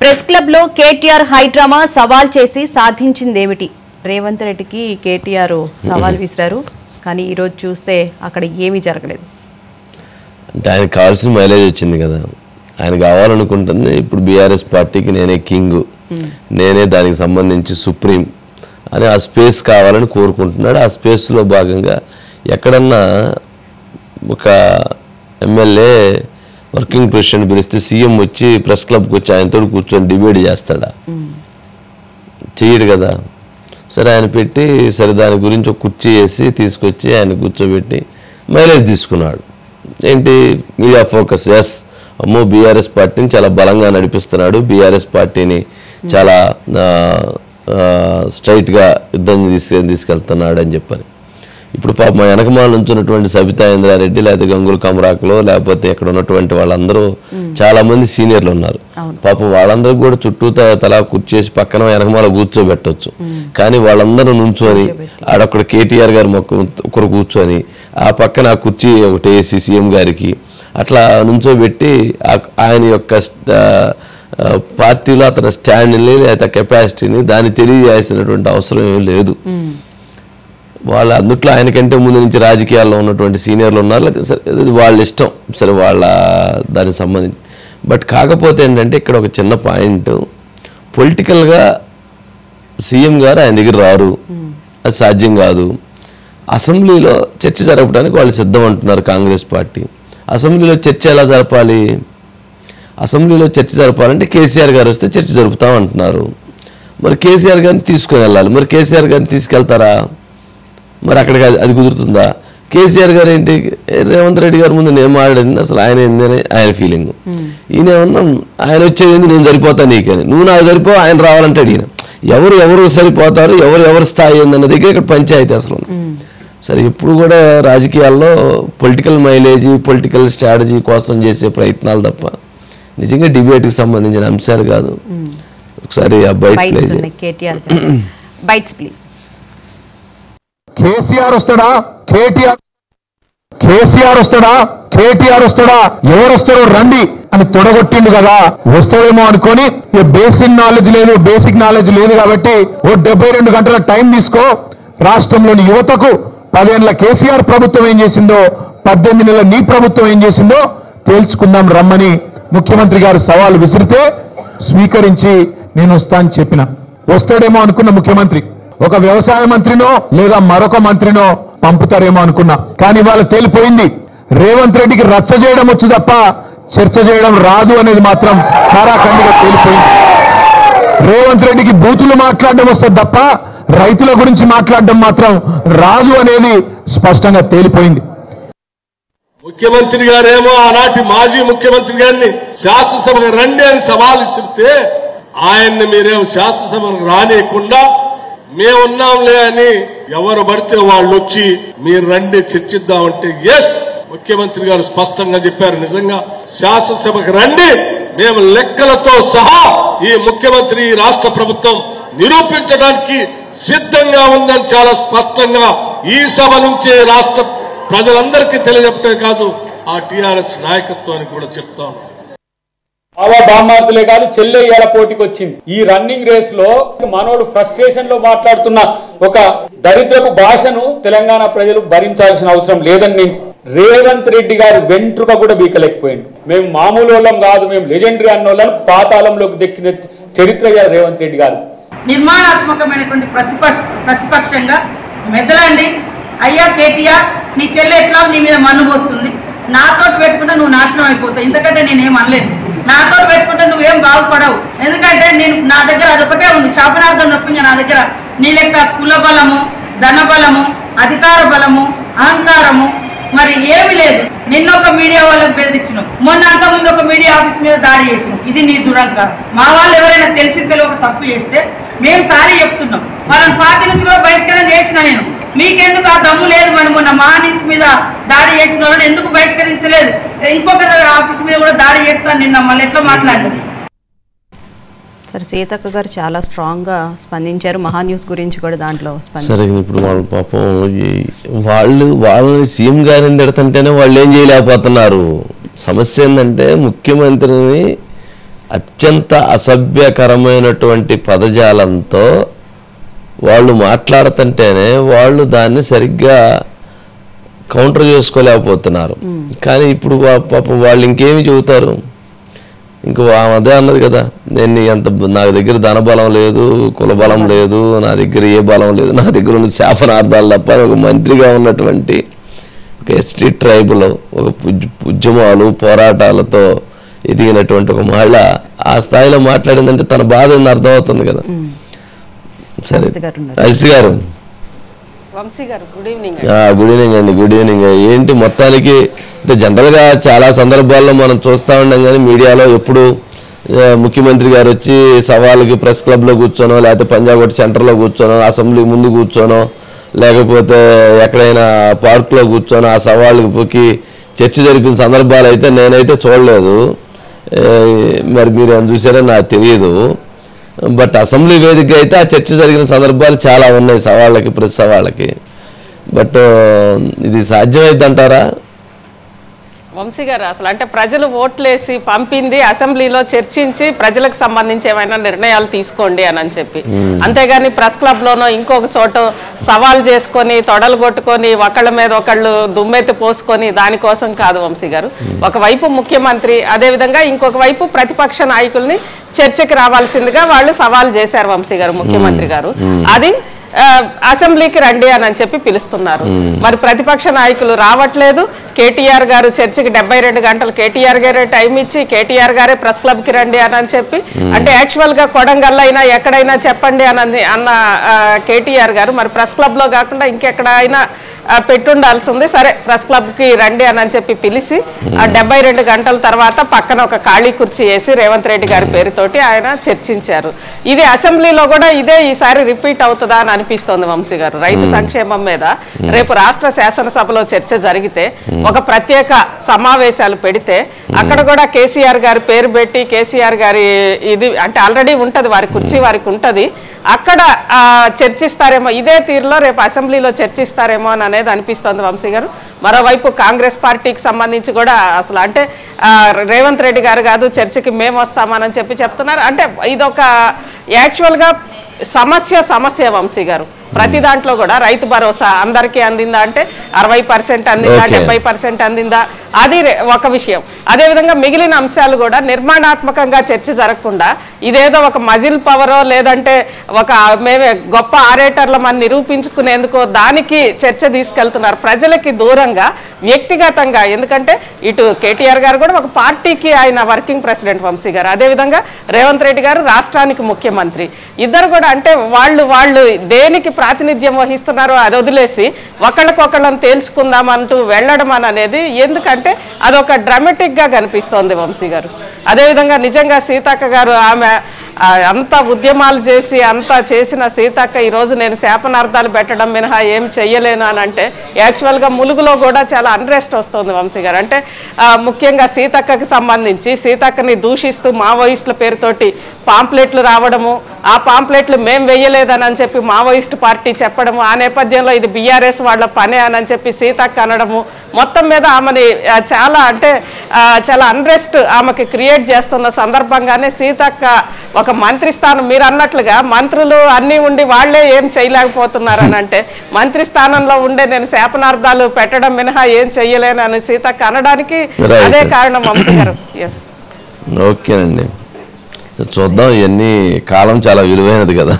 Press club లో KTR high drama సవాల్ చేసి సాధించిందేమిటి? రేవంత్ రెడ్డికి కేటీఆర్ సవాల్ విసిరారు, కానీ ఈ రోజు చూస్తే అక్కడ ఏమీ జరగలేదు. అంటే ఆయనకు కావాల్సిన మైలేజ్ వచ్చింది కదా, ఆయన కావాలనుకుంటుంది ఇప్పుడు బీఆర్ఎస్ పార్టీకి నేనే కింగ్, నేనే దానికి సంబంధించి సుప్రీం అని ఆ స్పేస్ కావాలని కోరుకుంటున్నాడు. ఆ స్పేస్లో భాగంగా ఎక్కడన్నా ఒక ఎమ్మెల్యే వర్కింగ్ ప్రెసిడెంట్ పిలిస్తే సీఎం వచ్చి ప్రెస్ క్లబ్కి వచ్చి ఆయనతో కూర్చొని డిబేట్ చేస్తాడా? చేయడు కదా. సరే ఆయన పెట్టి సరే దాని గురించి ఒక కుర్చీ వేసి తీసుకొచ్చి ఆయన కూర్చోబెట్టి మైలేజ్ తీసుకున్నాడు. ఏంటి మీడియా ఫోకస్, ఎస్ అమ్మో బీఆర్ఎస్ పార్టీని చాలా బలంగా నడిపిస్తున్నాడు, బీఆర్ఎస్ పార్టీని చాలా స్ట్రైట్గా యుద్ధం తీసుకెళ్తున్నాడు అని చెప్పని. ఇప్పుడు పాప మా వెనకమాల నుంచి ఉన్నటువంటి సబితా ఇంద్రారెడ్డి లేకపోతే గంగుల కమరాకులో లేకపోతే ఇక్కడ ఉన్నటువంటి వాళ్ళందరూ చాలా మంది సీనియర్లు ఉన్నారు. పాపం వాళ్ళందరూ కూడా చుట్టూ తలా కూర్చేసి పక్కన వెనకమాల కూర్చోబెట్టవచ్చు, కానీ వాళ్ళందరూ నుంచొని ఆడొక్కడ కేటీఆర్ గారు ఒకరు కూర్చొని ఆ పక్కన ఆ కుర్చీ ఒకటి వేసి సీఎం గారికి అట్లా నుంచోబెట్టి ఆయన యొక్క పార్టీలో అతని స్టాండ్ని లేదా కెపాసిటీని దాన్ని తెలియజేయాల్సినటువంటి అవసరం ఏం లేదు. వాళ్ళు అందుట్లో ఆయనకంటే ముందు నుంచి రాజకీయాల్లో ఉన్నటువంటి సీనియర్లు ఉన్నారు, లేకపోతే సరే వాళ్ళ ఇష్టం, సరే వాళ్ళ దానికి సంబంధించి. బట్ కాకపోతే ఏంటంటే ఇక్కడ ఒక చిన్న పాయింట్, పొలిటికల్గా సీఎం గారు ఆయన దగ్గర రారు, అది సాధ్యం కాదు. అసెంబ్లీలో చర్చ జరపడానికి వాళ్ళు సిద్ధం అంటున్నారు కాంగ్రెస్ పార్టీ. అసెంబ్లీలో చర్చ ఎలా జరపాలి? అసెంబ్లీలో చర్చ జరపాలంటే కేసీఆర్ గారు వస్తే చర్చ జరుపుతాం అంటున్నారు. మరి కేసీఆర్ గారిని తీసుకొని వెళ్ళాలి, మరి కేసీఆర్ గారిని తీసుకెళ్తారా? మరి అక్కడికి అది కుదురుతుందా? కేసీఆర్ గారు ఏంటి రేవంత్ రెడ్డి గారి ముందు నేను మాట్లాడింది అసలు ఆయన ఏందని ఆయన ఫీలింగ్. ఈయనేమన్నా ఆయన వచ్చేది ఏంది నేను సరిపోతా నీకని, నువ్వు నాకు సరిపో ఆయన రావాలంటే అడిగిన ఎవరు సరిపోతారు, ఎవరి స్థాయి ఏందన్న దగ్గర ఇక్కడ పంచాయతీ అసలు. సరే ఇప్పుడు కూడా రాజకీయాల్లో పొలిటికల్ మైలేజ్ పొలిటికల్ స్ట్రాటజీ కోసం చేసే ప్రయత్నాలు తప్ప నిజంగా డిబేట్కి సంబంధించిన అంశాలు కాదు. ఒకసారి ఆ బైట్స్ ప్లీజ్. కేసీఆర్ వస్తాడా, కేసీఆర్ వస్తాడా, ఎవరు వస్తారో రండి అని తొడగొట్టిండు కదా. వస్తాడేమో అనుకొని బేసిక్ నాలెడ్జ్ లేదు కాబట్టి 72 గంటల టైం తీసుకో. రాష్ట్రంలోని యువతకు 10 ఏళ్ల కేసీఆర్ ప్రభుత్వం ఏం చేసిందో, 18 నెలల నీ ప్రభుత్వం ఏం చేసిందో తేల్చుకుందాం రమ్మని ముఖ్యమంత్రి గారు సవాల్ విసిరితే స్వీకరించి నేను వస్తా అని చెప్పిన. వస్తాడేమో అనుకున్న ముఖ్యమంత్రి ఒక వ్యవసాయ మంత్రినో లేదా మరొక మంత్రినో పంపుతారేమో అనుకున్నా, కానీ వాళ్ళు తేలిపోయింది రేవంత్ రెడ్డికి రచ్చ చేయడం వచ్చు తప్ప చర్చ చేయడం రాదు అనేది మాత్రం ఖరాఖండిగా తేలిపోయింది. రేవంత్ రెడ్డికి బూతులు మాట్లాడడం వస్తుంది తప్ప రైతుల గురించి మాట్లాడడం మాత్రం రాదు అనేది స్పష్టంగా తేలిపోయింది. ముఖ్యమంత్రి గారేమో ఆనాటి మాజీ ముఖ్యమంత్రి గారిని శాసనసభకు రండి అని సవాల్ ఇస్తే ఆయన్ని మీరేమో శాసనసభకు రానియకుండా మేమున్నాంలే అని ఎవరు పడితే వాళ్ళు వచ్చి మీరు రండి చర్చిద్దామంటే ఎస్ ముఖ్యమంత్రి గారు స్పష్టంగా చెప్పారు, నిజంగా శాసనసభకు రండి, మేము లెక్కలతో సహా ఈ ముఖ్యమంత్రి ఈ రాష్ట్ర ప్రభుత్వం నిరూపించడానికి సిద్ధంగా ఉందని చాలా స్పష్టంగా ఈ సభ నుంచే రాష్ట్ర ప్రజలందరికీ తెలియజెప్పే కాదు ఆ టీఆర్ఎస్ నాయకత్వానికి కూడా చెప్తాను. బామార్దులే కాదు చెల్లె ఇయాల పోటీకి వచ్చింది. ఈ రన్నింగ్ రేస్ లో మనోడు ఫ్రస్ట్రేషన్ లో మాట్లాడుతున్న ఒక దరిద్రపు భాషను తెలంగాణ ప్రజలు భరించాల్సిన అవసరం లేదని రేవంత్ రెడ్డి గారు వెంట్రుక కూడా బీకలేకపోయింది. మేము మామూలు వాళ్ళం కాదు, మేము లెజెండరీ అన్నోళ్ళని పాతాళంలోకి దక్కిన చరిత్ర రేవంత్ రెడ్డి గారు. నిర్మాణాత్మకమైనటువంటి ప్రతిపక్షంగా మెదలండి. అయ్యా కేటీఆర్, నీ చెల్లె ఎట్లా నీ మీద మన్ను పోస్తుంది, నాతో పెట్టుకుంటే నువ్వు నాశనం అయిపోతావు, ఎందుకంటే నేనేం అనలేదు. నాతో పెట్టుకుంటే నువ్వేం బాగుపడవు, ఎందుకంటే నా దగ్గర అదొకటే ఉంది శాపనార్థం తప్పించా. నా దగ్గర నీ లెక్క కుల బలము, ధన బలము, అధికార బలము, అహంకారము మరి ఏమి లేదు. నిన్నొక మీడియా వాళ్ళకి బెదిరించినావు, మొన్న అంతకుముందు ఒక మీడియా ఆఫీస్ మీద దాడి చేసినావు. ఇది నీ దురంకారం. మా వాళ్ళు ఎవరైనా తెలిసి తెలియక తప్పు చేస్తే మేము సారీ చెప్తున్నాం. వాళ్ళని పార్టీ నుంచి కూడా బహిష్కరణ చేసిన నేను. మీకెందుకు ఆ దమ్ము లేదు? మనం మొన్న మహానీస్ మీద దాడి చేసిన వాళ్ళని ఎందుకు బహిష్కరించలేదు? ఇంకొక ఆఫీస్ మీద కూడా దాడి చేస్తాను నిన్న, మళ్ళీ ఎట్లా మాట్లాడలేదు? సరే సీతక్క గారు చాలా స్ట్రాంగ్ గా స్పందించారు మహాన్యూస్ గురించి కూడా. దాంట్లో సరే ఇప్పుడు వాళ్ళు పాపం వాళ్ళని సీఎం గారిని తిడుతుంటేనే వాళ్ళు ఏం చేయలేకపోతున్నారు. సమస్య ఏంటంటే ముఖ్యమంత్రిని అత్యంత అసభ్యకరమైనటువంటి పదజాలంతో వాళ్ళు మాట్లాడుతుంటేనే వాళ్ళు దాన్ని సరిగ్గా కౌంటర్ చేసుకోలేకపోతున్నారు. కానీ ఇప్పుడు పాపం వాళ్ళు ఇంకేమి చెబుతారు? ఇంకో అదే అన్నది కదా, నేను నా దగ్గర ధనబలం లేదు, కులబలం లేదు, నా దగ్గర ఏ బలం లేదు, నా దగ్గర ఉన్న శాపనార్థాలు తప్ప. ఒక మంత్రిగా ఉన్నటువంటి ఒక ఎస్టీ ట్రైబుల్, ఒక ఉద్యమాలు పోరాటాలతో ఎదిగినటువంటి ఒక మహిళ ఆ స్థాయిలో మాట్లాడిందంటే తన బాధ అర్థమవుతుంది కదా. సరే అజిత్ గారు, గుడ్ ఈవినింగ్ అండి. Good evening. ఏంటి మొత్తానికి అంటే జనరల్గా చాలా సందర్భాల్లో మనం చూస్తూ ఉన్నాం, కానీ మీడియాలో ఎప్పుడు ముఖ్యమంత్రి గారు వచ్చి సవాళ్ళకి ప్రెస్ క్లబ్లో కూర్చోనో, లేకపోతే పంజాగుట్ట సెంటర్లో కూర్చోనో, అసెంబ్లీ ముందు కూర్చోనో, లేకపోతే ఎక్కడైనా పార్కులో కూర్చొని ఆ సవాళ్ళకి చర్చ జరిపిన సందర్భాలు అయితే నేనైతే చూడలేదు. మరి మీరు ఏమైనా చూసారో నాకు తెలియదు. బట్ అసెంబ్లీ వేదికగా అయితే ఆ చర్చ జరిగిన సందర్భాలు చాలా ఉన్నాయి, సవాళ్ళకి ప్రెస్ సవాళ్ళకి. బట్ ఇది సాధ్యమైంది అంటారా? వంశీ గారు, అసలు అంటే ప్రజలు ఓట్లేసి పంపింది అసెంబ్లీలో చర్చించి ప్రజలకు సంబంధించి ఏమైనా నిర్ణయాలు తీసుకోండి అని చెప్పి, అంతేగాని ప్రెస్ క్లబ్లోనో ఇంకొక చోట సవాల్ చేసుకొని తొడలు కొట్టుకొని ఒకళ్ళ మీద ఒకళ్ళు దుమ్మెత్తి పోసుకొని దానికోసం కాదు వంశీ గారు. ఒకవైపు ముఖ్యమంత్రి, అదేవిధంగా ఇంకొక వైపు ప్రతిపక్ష నాయకుల్ని చర్చకి రావాల్సిందిగా వాళ్ళు సవాల్ చేశారు వంశీ గారు, ముఖ్యమంత్రి గారు. అది అసెంబ్లీకి రండి అని చెప్పి పిలుస్తున్నారు. మరి ప్రతిపక్ష నాయకులు రావట్లేదు. కేటీఆర్ గారు చర్చకి 72 గంటలు కేటీఆర్ గారే టైం ఇచ్చి కేటీఆర్ గారే ప్రెస్ క్లబ్ కి రండి అని చెప్పి, అంటే యాక్చువల్ గా కొడంగల్ అయినా ఎక్కడైనా చెప్పండి అన్న కేటీఆర్ గారు మరి ప్రెస్ క్లబ్ లో కాకుండా ఇంకెక్కడైనా పెట్టుండాల్సి ఉంది. సరే ప్రెస్ క్లబ్ కి రండి అని చెప్పి పిలిచి 72 గంటల తర్వాత పక్కన ఒక ఖాళీ కుర్చీ వేసి రేవంత్ రెడ్డి గారి పేరుతోటి ఆయన చర్చించారు. ఇది అసెంబ్లీలో కూడా ఇదే ఈసారి రిపీట్ అవుతుందా అని అనిపిస్తోంది వంశీ గారు. రైతు సంక్షేమం మీద రేపు రాష్ట్ర శాసనసభలో చర్చ జరిగితే, ఒక ప్రత్యేక సమావేశాలు పెడితే అక్కడ కూడా కేసీఆర్ గారి పేరు పెట్టి కేసీఆర్ గారి ఇది అంటే ఆల్రెడీ ఉంటది, వారి కుర్చీ వారికి ఉంటది, అక్కడ చర్చిస్తారేమో, ఇదే తీరులో రేపు అసెంబ్లీలో చర్చిస్తారేమో అని అనేది అనిపిస్తోంది వంశీ గారు. మరోవైపు కాంగ్రెస్ పార్టీకి సంబంధించి కూడా అసలు అంటే రేవంత్ రెడ్డి గారు కాదు చర్చకి మేము వస్తామని చెప్పి చెప్తున్నారు. అంటే ఇదొక యాక్చువల్గా సమస్య వంశీ గారు. ప్రతి దాంట్లో కూడా రైతు భరోసా అందరికీ అందిందా అంటే 60% అందిందా, 70% అందిందా, అది ఒక విషయం. అదేవిధంగా మిగిలిన అంశాలు కూడా నిర్మాణాత్మకంగా చర్చ జరగకుండా ఇదేదో ఒక మజిల్ పవరో లేదంటే ఒక మేమే గొప్ప ఆరేటర్లమని నిరూపించుకునేందుకో దానికి చర్చ తీసుకెళ్తున్నారు, ప్రజలకి దూరంగా వ్యక్తిగతంగా. ఎందుకంటే ఇటు కేటీఆర్ గారు కూడా ఒక పార్టీకి ఆయన వర్కింగ్ ప్రెసిడెంట్ వంశీ గారు, అదేవిధంగా రేవంత్ రెడ్డి గారు రాష్ట్రానికి ముఖ్యమంత్రి. ఇద్దరు కూడా అంటే వాళ్ళు దేనికి ప్రాతినిధ్యం వహిస్తున్నారో అది వదిలేసి ఒకళ్ళకొకళ్ళని తేల్చుకుందామంటూ వెళ్ళడం అనేది ఎందుకంటే అదొక డ్రామాటిక్ గా కనిపిస్తోంది వంశీ గారు. అదేవిధంగా నిజంగా సీతక్క గారు ఆమె అంత ఉద్యమాలు చేసి అంతా చేసిన సీతక్క ఈరోజు నేను శాపనార్థాలు పెట్టడం మినహా ఏం చెయ్యలేను అని అంటే యాక్చువల్గా ములుగులో కూడా చాలా అన్రెస్ట్ వస్తుంది వంశీ గారు. అంటే ముఖ్యంగా సీతక్కకి సంబంధించి సీతక్కని దూషిస్తూ మావోయిస్టుల పేరుతోటి పాంప్లెట్లు రావడము, ఆ పాంప్లెట్లు మేం వెయ్యలేదని చెప్పి మావోయిస్టు పార్టీ చెప్పడము, ఆ నేపథ్యంలో ఇది బీఆర్ఎస్ వాళ్ళ పనే అని చెప్పి సీతక్క అనడము, మొత్తం మీద ఆమెని చాలా అన్రెస్ట్ ఆమెకి క్రియేట్ చేస్తున్న సందర్భంగానే సీతక్క ఒక మంత్రి స్థానం, మీరు అన్నట్లుగా మంత్రులు అన్నీ ఉండి వాళ్లే ఏం చేయలేకపోతున్నారు అని అంటే మంత్రి స్థానంలో ఉండే నేను శాపనార్థాలు పెట్టడం మినహా ఏం చెయ్యలేను అని సీతక్క అనడానికి అదే కారణం వంశీ గారు. ఎస్, ఓకేనండి, చూద్దాం. ఇవన్నీ కాలం చాలా విలువైనది కదా.